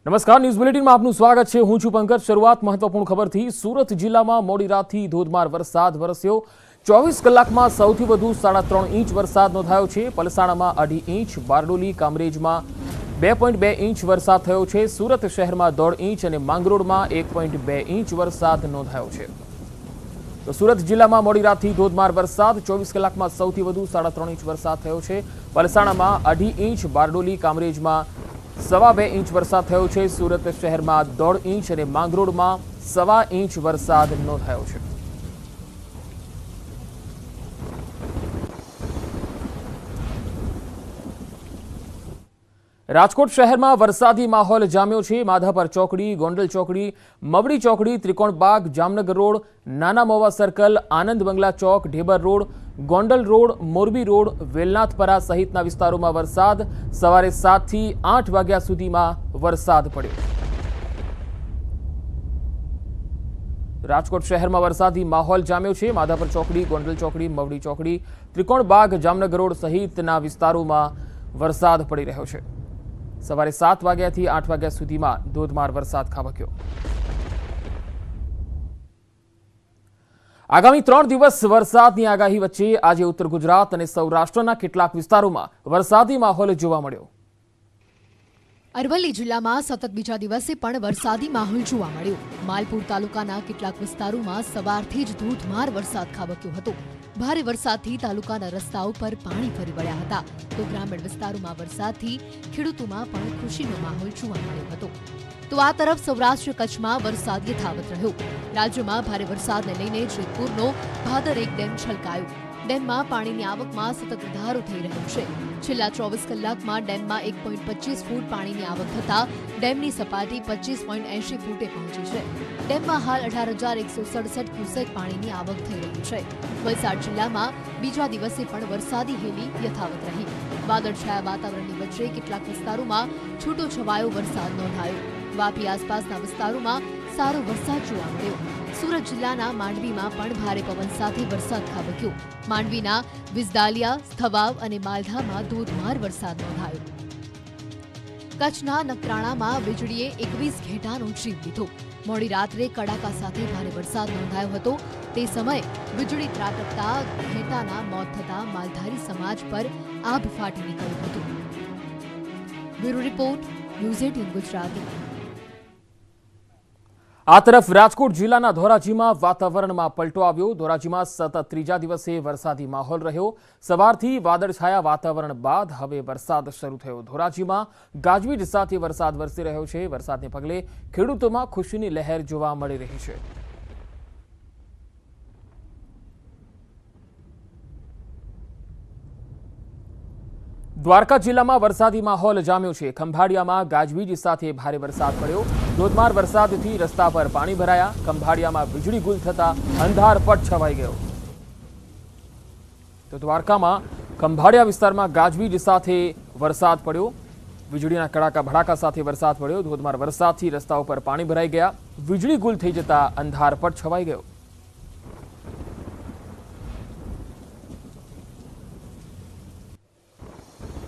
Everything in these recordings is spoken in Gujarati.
નમસ્કાર, ન્યૂઝ બુલેટિનમાં આપનું સ્વાગત છે। હું છું પંકજ। શરૂઆત મહત્વપૂર્ણ ખબરથી। સુરત જિલ્લામાં મોડી રાતથી ધોધમાર વરસાદ વરસ્યો। 24 કલાકમાં સૌથી વધુ 3.5 ઇંચ વરસાદ નોંધાયો છે। પલસાણામાં 2.5 ઇંચ, બારડોલી કામરેજમાં 2.2 ઇંચ વરસાદ થયો છે। સુરત શહેરમાં 1.5 ઇંચ અને માંગરોળમાં 1.2 ઇંચ વરસાદ નોંધાયો છે। તો સુરત જિલ્લામાં મોડી રાતથી ધોધમાર વરસાદ, 24 કલાકમાં સૌથી વધુ 3.5 ઇંચ વરસાદ થયો છે। પલસાણામાં 2.5 ઇંચ, બારડોલી કામરેજમાં 2.25 ઇંચ વરસાદ થયો છે। સુરત શહેરમાં 1.5 ઇંચ અને માંગરોળમાં 1.25 ઇંચ વરસાદ નોંધાયો છે। રાજકોટ શહેરમાં વરસાદી માહોલ જામ્યો છે। માધાપર ચોકડી, ગોંડલ ચોકડી, મવડી ચોકડી, ત્રિકોણબાગ, જામનગર રોડ, નાના મોવા circle, Anand Bungalow Chowk, Dhebar road, Gondal road, Morbi road, Velnathpara સહિતના વિસ્તારોમાં વરસાદ સવારે 7 થી 8 વાગ્યા સુધીમાં વરસાદ પડ્યો। રાજકોટ શહેરમાં વરસાદી માહોલ જામ્યો છે। માધાપર ચોકડી, ગોંડલ ચોકડી, મવડી ચોકડી, ત્રિકોણબાગ, જામનગર રોડ સહિતના વિસ્તારોમાં વરસાદ પડી રહ્યો છે। સવારે 7 વાગ્યાથી 8 વાગ્યા સુધીમાં ધોધમાર વરસાદ ખાબક્યો। આગામી 3 દિવસ વરસાદની આગાહી વચ્ચે આજે ઉત્તર ગુજરાત અને સૌરાષ્ટ્રના કેટલાક વિસ્તારોમાં વરસાદી માહોલ જોવા મળ્યો। અરવલ્લી જિલ્લામાં સતત બીજા દિવસે પણ વરસાદી માહોલ જોવા મળ્યો। માલપુર તાલુકાના કેટલાક વિસ્તારોમાં સવારથી જ ધોધમાર વરસાદ ખાબક્યો હતો। ભારે વરસાદથી તાલુકાના રસ્તાઓ પર પાણી ફરી વળ્યા હતા, તો ગ્રામીણ વિસ્તારોમાં વરસાદથી ખેડૂતોમાં પણ ખુશીનો માહોલ જોવા મળ્યો હતો। તો આ તરફ સૌરાષ્ટ્ર કચ્છમાં વરસાદ યથાવત રહ્યો। રાજ્યમાં ભારે વરસાદને લઈને જેતપુરનો ભાદર એક ડેમ છલકાયો। ડેમમાં પાણીની આવકમાં સતત વધારો થઈ રહ્યો છે। છેલ્લા 24 કલાકમાં ડેમમાં 1.25 ફૂટ પાણીની આવક થતા ડેમની સપાટી 25.80 ફૂટે પહોંચી છે। ડેમમાં હાલ 18,167 ક્યુસેક પાણીની આવક થઈ રહી છે। વલસાડ જિલ્લામાં બીજા દિવસે પણ વરસાદી હેલી યથાવત રહી। વાદળછાયા વાતાવરણની વચ્ચે કેટલાક વિસ્તારોમાં છૂટો છવાયો વરસાદ નોંધાયો। વાપી આસપાસના વિસ્તારોમાં સારો વરસાદ જોવા મળ્યો। સુરત જિલ્લાના માંડવીમાં પણ ભારે પવન સાથે વરસાદ ખાબક્યો। માંડવીના વિસદાલિયા, સ્થવાવ અને માલધામાં ધોધમાર વરસાદ નોંધાયો। કચ્છના નખત્રાણામાં વીજળીએ 21 ઘેટાનો જીવ લીધો। મોડી રાત્રે કડાકા સાથે ભારે વરસાદ નોંધાયો હતો। તે સમયે વીજળી ત્રાટકતા ઘેટાના મોત થતા માલધારી સમાજ પર આભ ફાટી નીકળ્યું હતું। Bureau report, news 18 Gujarati. આ તરફ રાજકોટ જિલ્લાના ધોરાજીમાં વાતાવરણમાં પલટો આવ્યો। ધોરાજીમાં સતત ત્રીજા દિવસે વરસાદી માહોલ રહ્યો। સવારથી વાદળછાયા વાતાવરણ બાદ હવે વરસાદ શરૂ થયો। ધોરાજીમાં ગાજવીજ સાથે વરસાદ વરસી રહ્યો છે। વરસાદને પગલે ખેડૂતોમાં ખુશીની લહેર જોવા મળી રહી છે। દ્વારકા જિલ્લામાં વરસાદી માહોલ જામ્યો છે। ખંભાળિયામાં ગાજવીજ સાથે ભારે વરસાદ પડ્યો। ધોધમાર વરસાદથી રસ્તા પર પાણી ભરાયા। ખંભાળિયામાં વીજળી ગુલ થતા અંધારપટ છવાઈ ગયો। તો દ્વારકામાં ખંભાળિયા વિસ્તારમાં ગાજવીજ સાથે વરસાદ પડ્યો। વીજળીના કડાકા ભડાકા સાથે વરસાદ પડ્યો। ધોધમાર વરસાદથી રસ્તાઓ પર પાણી ભરાઈ ગયા। વીજળી ગુલ થઈ જતા અંધારપટ છવાઈ ગયો।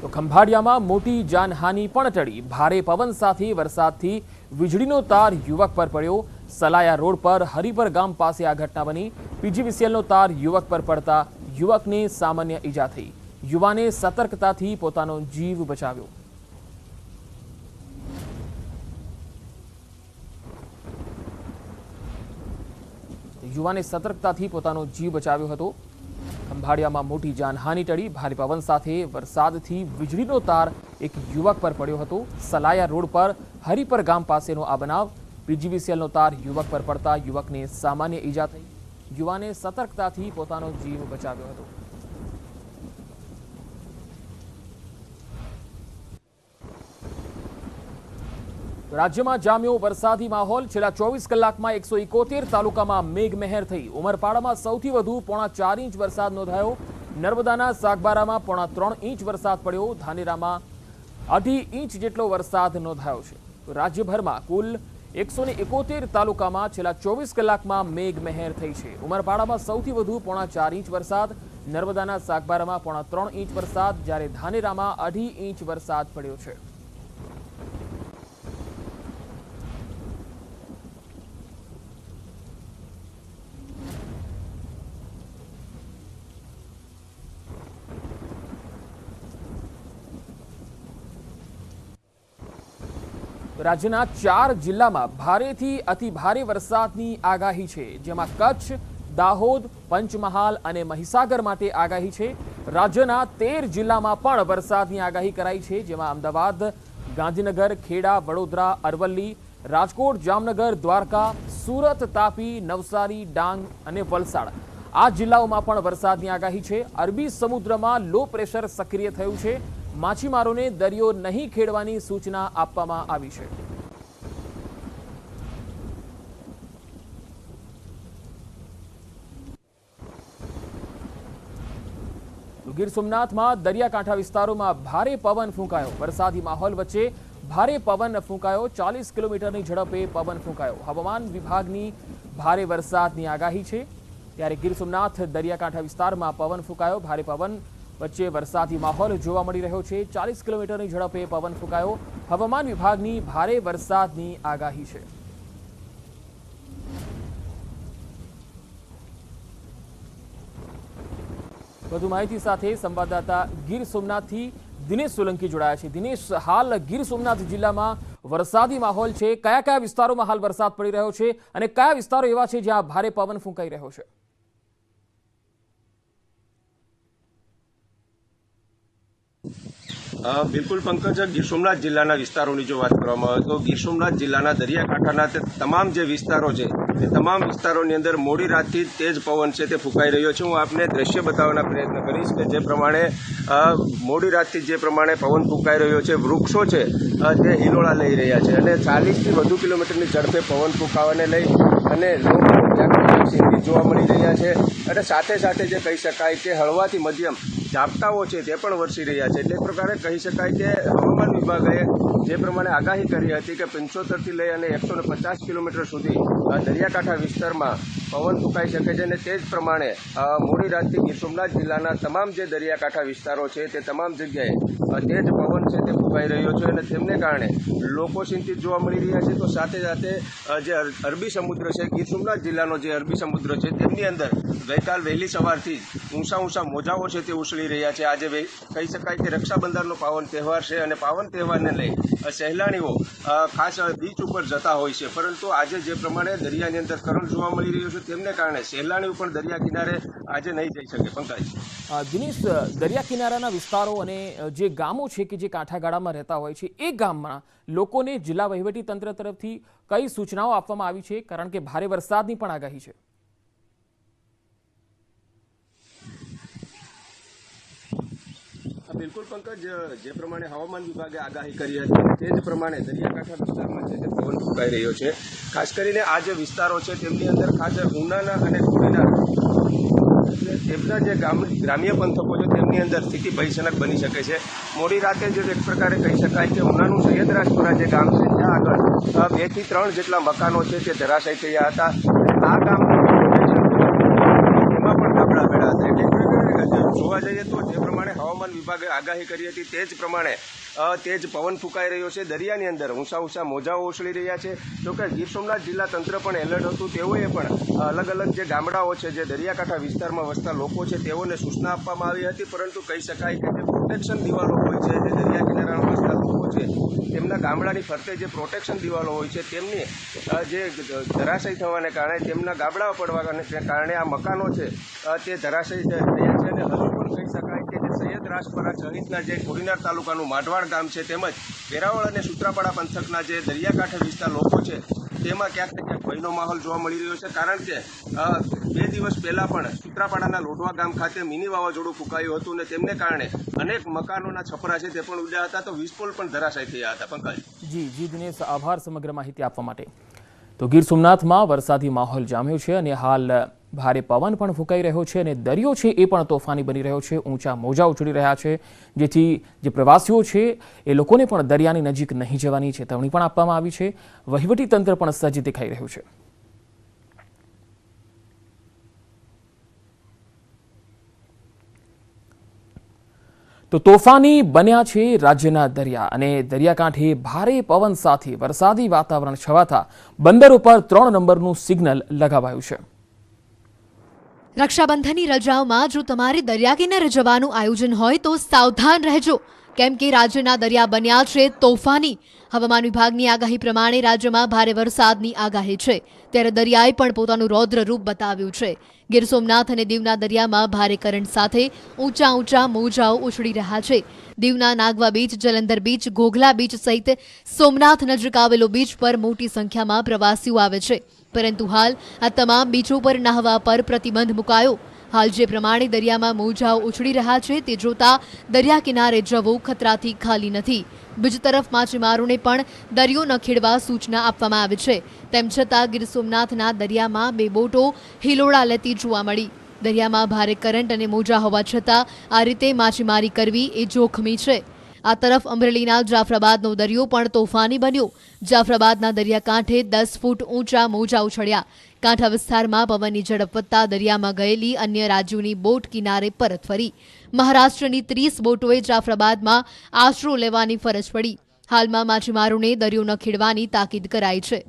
તો ખંભાળિયામાં મોટી જાનહાનિ પણ ટળી। ભારે પવન સાથે વરસાદથી વીજળીનો તાર યુવક પર પડ્યો। સલાયા રોડ પર હરિપર ગામ પાસે આ ઘટના બની। પીજીવીસીએલનો તાર યુવક પર પડતા યુવકને સામાન્ય ઈજા થઈ। યુવાને સતર્કતાથી પોતાનો જીવ બચાવ્યો। હતો। ખંભાળિયામાં મોટી જાનહાનિ ટળી। ભારે પવન સાથે વરસાદથી વીજળીનો તાર એક યુવક પર પડ્યો હતો। સલાયા રોડ પર હરિપર ગામ પાસેનો આ બનાવ। પીજીવીસીએલનો તાર યુવક પર પડતા યુવકને સામાન્ય ઈજા થઈ। યુવાને સતર્કતાથી પોતાનો જીવ બચાવ્યો હતો। રાજ્યમાં જામ્યો વરસાદી માહોલ। છેલ્લા 24 કલાકમાં 171 તાલુકામાં મેઘમહેર થઈ। ઉમરપાડામાં સૌથી વધુ 4.5 ઇંચ વરસાદ નોંધાયો। નર્મદાના સાગબારામાં 3.5 ઇંચ વરસાદ પડ્યો। ધાનેરામાં 2.5 ઇંચ જેટલો વરસાદ નોંધાયો છે। રાજ્યભરમાં કુલ 171 તાલુકામાં છેલ્લા 24 કલાકમાં મેઘમહેર થઈ છે। ઉમરપાડામાં સૌથી વધુ 4.5 ઇંચ વરસાદ, નર્મદાના સાગબારામાં 3.5 ઇંચ વરસાદ, જ્યારે ધાનેરામાં 2.5 ઇંચ વરસાદ પડ્યો છે। રાજ્યના 4 જિલ્લામાં ભારેથી અતિ ભારે વરસાદની આગાહી છે, જેમાં કચ્છ, દાહોદ, પંચમહાલ અને મહીસાગર માટે આગાહી છે। રાજ્યના 13 જિલ્લામાં પણ વરસાદની આગાહી કરાઈ છે, જેમાં અમદાવાદ, ગાંધીનગર, ખેડા, વડોદરા, અરવલ્લી, રાજકોટ, જામનગર, દ્વારકા, સુરત, તાપી, નવસારી, ડાંગ અને વલસાડ આ જિલ્લાઓમાં પણ વરસાદની આગાહી છે। અરબી સમુદ્રમાં લો પ્રેશર સક્રિય થયું છે। માછીમારોને દરિયો નહીં ખેડવાની સૂચના આપવામાં આવી છે। ગીર સોમનાથમાં દરિયાકાંઠા વિસ્તારોમાં ભારે પવન ફૂંકાયો। વરસાદી માહોલ વચ્ચે ભારે પવન ફૂંકાયો। 40 કિલોમીટરની ઝડપે પવન ફૂંકાયો। હવામાન વિભાગની ભારે વરસાદની આગાહી છે, ત્યારે ગીર સોમનાથ દરિયાકાંઠા વિસ્તારમાં પવન ફૂંકાયો। ભારે પવન વચ્ચે વરસાદી માહોલ જોવા મળી રહ્યો છે। 40 કિલોમીટરની ઝડપે પવન ફૂંકાયો। હવામાન વિભાગની ભારે વરસાદની આગાહી છે। વધુ માહિતી સાથે સંવાદદાતા ગીર સોમનાથથી દિનેશ સોલંકી જોડાયા છે। દિનેશ, હાલ ગીર સોમનાથ જિલ્લામાં વરસાદી માહોલ છે, કયા કયા વિસ્તારોમાં હાલ વરસાદ પડી રહ્યો છે અને કયા વિસ્તારો એવા છે જ્યાં ભારે પવન ફૂંકાઈ રહ્યો છે? બિલકુલ પંકજ, ગીર સોમનાથ જિલ્લાના વિસ્તારોની જો વાત કરવામાં આવે તો ગીર સોમનાથ જિલ્લાના દરિયાકાંઠાના તમામ જે વિસ્તારો છે એ તમામ વિસ્તારોની અંદર મોડી રાતથી તેજ પવન છે તે ફૂંકાઈ રહ્યો છે। હું આપને દ્રશ્ય બતાવવાના પ્રયત્ન કરીશ કે જે પ્રમાણે મોડી રાતથી જે પ્રમાણે પવન ફૂંકાઈ રહ્યો છે, વૃક્ષો છે તે હિલોળા લઈ રહ્યા છે અને 40થી વધુ કિલોમીટરની ઝડપે પવન ફૂંકાવાને લઈ અને લોકો સિંગી જોવા મળી રહ્યા છે અને સાથે સાથે જે કહી શકાય કે હળવાથી મધ્યમ ઝાપટાઓ છે તે પણ વરસી રહ્યા છે। એટલે એક પ્રકારે કહી શકાય કે હવામાન વિભાગે જે પ્રમાણે આગાહી કરી હતી કે 75થી લઈ અને 150 કિલોમીટર સુધી દરિયાકાંઠા વિસ્તારમાં પવન ફૂંકાઈ શકે છે અને તે જ પ્રમાણે મોડી રાતથી ગીર સોમનાથ જિલ્લાના તમામ જે દરિયાકાંઠા વિસ્તારો છે તે તમામ જગ્યાએ તે જ પવન છે તે ફૂંકાઈ રહ્યો છે અને તેમને કારણે લોકો ચિંતિત જોવા મળી રહ્યા છે। તો સાથે સાથે જે અરબી સમુદ્ર છે, ગીર સોમનાથ જિલ્લાનો જે અરબી સમુદ્ર છે તેમની અંદર ગઈકાલ વહેલી સવારથી ઊંચા મોજાઓ છે તે ઉછળી રહ્યા છે। આજે કહી શકાય કે રક્ષાબંધનનો પાવન તહેવાર છે અને પાવન તહેવારને લઈ સહેલાણીઓ ખાસ બીચ ઉપર જતા હોય છે, પરંતુ આજે જે પ્રમાણે દરિયાની અંદર કરંટ જોવા મળી રહ્યો છે તેમને કારણે સહેલાણીઓ પણ દરિયા કિનારે આજે નહીં જઈ શકે। પંકજ, દિનેશ, દરિયા કિનારાના વિસ્તારો અને જે ગામો છે કે જે કાંઠાગાળામાં રહેતા હોય છે એ ગામમાં લોકોને જિલ્લા વહીવટી તંત્ર તરફથી કઈ સૂચનાઓ આપવામાં આવી છે, કારણ કે ભારે વરસાદની પણ આગાહી છે? બિલકુલ પંકજ, જે પ્રમાણે હવામાન વિભાગે આગાહી કરી હતી તે જ પ્રમાણે દરિયાકાંઠા વિસ્તારમાં છે તે પવન ફૂંકાઈ રહ્યો છે। ખાસ કરીને આ જે વિસ્તારો છે તેમની અંદર ખાસ ઉનાના અને કોડીના તેમના જે ગ્રામ્ય પંથકો છે તેમની અંદર સ્થિતિ ભયજનક બની શકે છે। મોડી રાતે જ એક પ્રકારે કહી શકાય કે ઉનાનું સૈયદરાજપુરા જે ગામ છે ત્યાં આગળ 2 થી 3 જેટલા મકાનો છે તે ધરાશાયી થયા હતા। આ ગામ એમાં પણ ગાબડા પડ્યા હતા। એટલે જોવા જઈએ તો જે પ્રમાણે હવામાન વિભાગે આગાહી કરી હતી તે જ પ્રમાણે તેજ પવન ફૂંકાઈ રહ્યો છે। દરિયાની અંદર ઊંચા મોજાઓ ઉછળી રહ્યા છે। જોકે ગીર સોમનાથ જિલ્લા તંત્ર પણ એલર્ટ હતું। તેઓએ પણ અલગ અલગ જે ગામડાઓ છે, જે દરિયાકાંઠા વિસ્તારમાં વસતા લોકો છે તેઓને સૂચના આપવામાં આવી હતી, પરંતુ કહી શકાય કે જે પ્રોટેક્શન દિવાલો હોય છે, જે દરિયા કિનારામાં વસતા લોકો છે તેમના ગામડાની ફરતે જે પ્રોટેક્શન દિવાલો હોય છે તેમની જે ધરાશાયી થવાને કારણે તેમના ગાબડા પડવાને કારણે આ મકાનો છે તે ધરાશાયી થયા છે અને હજુ પણ કહી શકાય કે જે સૈયદરાજપુરા સહિતના જે કોડીનાર તાલુકાનું માઢવાડ ગામ છે તેમજ વેરાવળ અને સૂત્રાપાડા પંથકના જે દરિયાકાંઠે વિસ્તાર લોકો છે તેમાં ક્યાંક ને ક્યાંક ભયનો માહોલ જોવા મળી રહ્યો છે, કારણ કે 2 દિવસ પહેલા પણ સૂત્રાપાડાના લોઢવા ગામ ખાતે મિની વાવાઝોડું ફૂંકાયું હતું અને તેમને કારણે અનેક મકાનોના છપરા છે તે પણ ઉડ્યા હતા, તો વીજ પોલ પણ ધરાશાયી થયા હતા। પંકજ, જી દિનેશ, આભાર સમગ્ર માહિતી આપવા માટે। તો ગીર સોમનાથમાં વરસાદી માહોલ જામ્યો છે અને હાલ ભારે પવન પણ ફૂંકાઈ રહ્યો છે અને દરિયો છે એ પણ તોફાની બની રહ્યો છે। ઊંચા મોજા ઉછળી રહ્યા છે, જેથી જે પ્રવાસીઓ છે એ લોકોને પણ દરિયાની નજીક નહીં જવાની ચેતવણી પણ આપવામાં આવી છે। વહીવટી તંત્ર પણ સજ્જ દેખાઈ રહ્યું છે। તો તોફાની બન્યા છે રાજ્યના દરિયા અને દરિયાકાંઠે ભારે પવન સાથે વરસાદી વાતાવરણ છવાતા બંદર ઉપર 3 નંબરનું સિગ્નલ લગાવાયું છે। રક્ષાબંધનની રજાઓમાં જો તમારે દરિયા કિનારે જવાનું આયોજન હોય તો સાવધાન રહેજો, કેમ કે રાજ્યના દરિયા બન્યા છે તોફાની। હવામાન વિભાગની આગાહી પ્રમાણે રાજ્યમાં ભારે વરસાદની આગાહી છે, ત્યારે દરિયાએ પણ પોતાનું રૌદ્ર રૂપ બતાવ્યું છે। ગીર સોમનાથ અને દીવના દરિયામાં ભારે કરંટ સાથે ઊંચા ઊંચા મોજાઓ ઉછળી રહ્યા છે। દીવના Nagoa beach, Jalandhar beach, Ghoghla beach સહિત સોમનાથ નજીક આવેલો બીચ પર મોટી સંખ્યામાં પ્રવાસીઓ આવે છે, પરંતુ હાલ આ તમામ બીચો પર નહાવા પર પ્રતિબંધ મુકાયો। હાલ જે પ્રમાણે દરિયામાં મોજાઓ ઉછળી રહ્યા છે તે જોતા દરિયા કિનારે જવું ખતરાથી ખાલી નથી। બીજી તરફ માછીમારોને પણ દરિયો ન ખેડવા સૂચના આપવામાં આવી છે। તેમ છતાં ગીર સોમનાથના દરિયામાં 2 બોટો હિલોળા લેતી જોવા મળી। દરિયામાં ભારે કરંટ અને મોજા હોવા છતાં આ રીતે માછીમારી કરવી એ જોખમી છે। આ તરફ અમરેલીના જાફરાબાદનો દરિયો પણ તોફાની બન્યો। જાફરાબાદના દરિયાકાંઠે 10 ફૂટ ઊંચા મોજા ઉછળ્યા। કાંઠા વિસ્તારમાં પવનની ઝડપ વધતા દરિયામાં ગયેલી અન્ય રાજ્યોની બોટ કિનારે પરત ફરી। મહારાષ્ટ્રની 30 બોટોએ જાફરાબાદમાં આશરો લેવાની ફરજ પડી। હાલમાં માછીમારોને દરિયો ન ખેડવાની તાકીદ કરાઈ છે।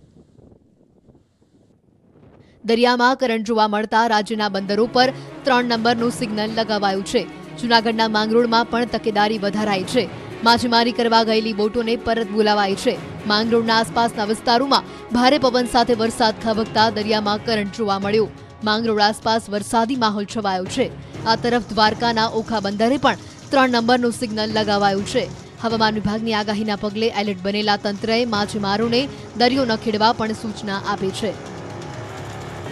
દરિયામાં કરંટ જોવા મળતા રાજ્યના બંદરો પર 3 નંબરનું સિગ્નલ લગાવાયું છે। જૂનાગઢના માંગરોળમાં પણ તકેદારી વધારાઈ છે। માછીમારી કરવા ગયેલી બોટોને પરત બોલાવાઈ છે। માંગરોળના આસપાસના વિસ્તારોમાં ભારે પવન સાથે વરસાદ ખાબકતા દરિયામાં કરંટ જોવા મળ્યો। માંગરોળ આસપાસ વરસાદી માહોલ છવાયો છે। આ તરફ દ્વારકાના ઓખા બંદરે પણ 3 નંબરનું સિગ્નલ લગાવાયું છે। હવામાન વિભાગની આગાહીના પગલે એલર્ટ બનેલા તંત્રએ માછીમારોને દરિયો ન ખેડવા પણ સૂચના આપી છે।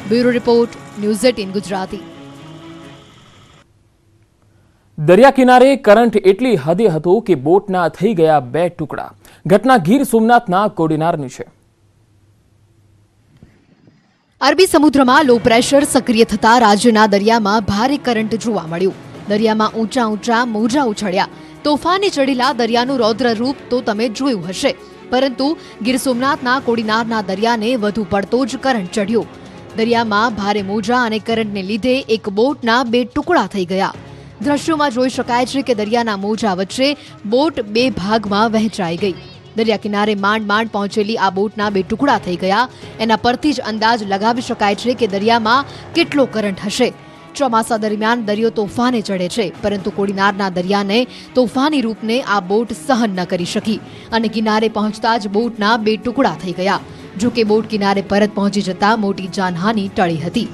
Bureau report, news 18 Gujarati. દરિયા કિનારે કરંટ એટલી હદે હતો કે બોટના થઈ ગયા 2 ટુકડા। ઘટના ગીર સોમનાથના કોડીનારની છે। અરબી સમુદ્રમાં લો પ્રેશર સક્રિય થતા રાજ્યના દરિયામાં ભારે કરંટ જોવા મળ્યો। દરિયામાં ઊંચા ઊંચા મોજા ઉછળ્યા। તોફાની ચડેલા દરિયાનું રૌદ્ર રૂપ તો તમે જોયું હશે, પરંતુ ગીર સોમનાથના કોડીનારના દરિયાને વધુ પડતો જ કરંટ ચડ્યો। દરિયામાં ભારે મોજા અને કરંટને લીધે એક બોટના 2 ટુકડા થઈ ગયા। દ્રશ્યોમાં જોઈ શકાય છે કે દરિયાના મોજા વચ્ચે બોટ 2 ભાગમાં વહેંચાઈ ગઈ। દરિયા કિનારે માંડ પહોંચેલી આ બોટના 2 ટુકડા થઈ ગયા। એના પરથી જ અંદાજ લગાવી શકાય છે કે દરિયામાં કેટલો કરંટ હશે। ચોમાસા દરમિયાન દરિયો તોફાને ચડે છે, પરંતુ કોડીનારના દરિયાને તોફાની રૂપને આ બોટ સહન ન કરી શકી અને કિનારે પહોંચતા જ બોટના 2 ટુકડા થઈ ગયા। જો કે બોટ કિનારે પરત પહોંચી જતા મોટી જાનહાનિ ટળી હતી।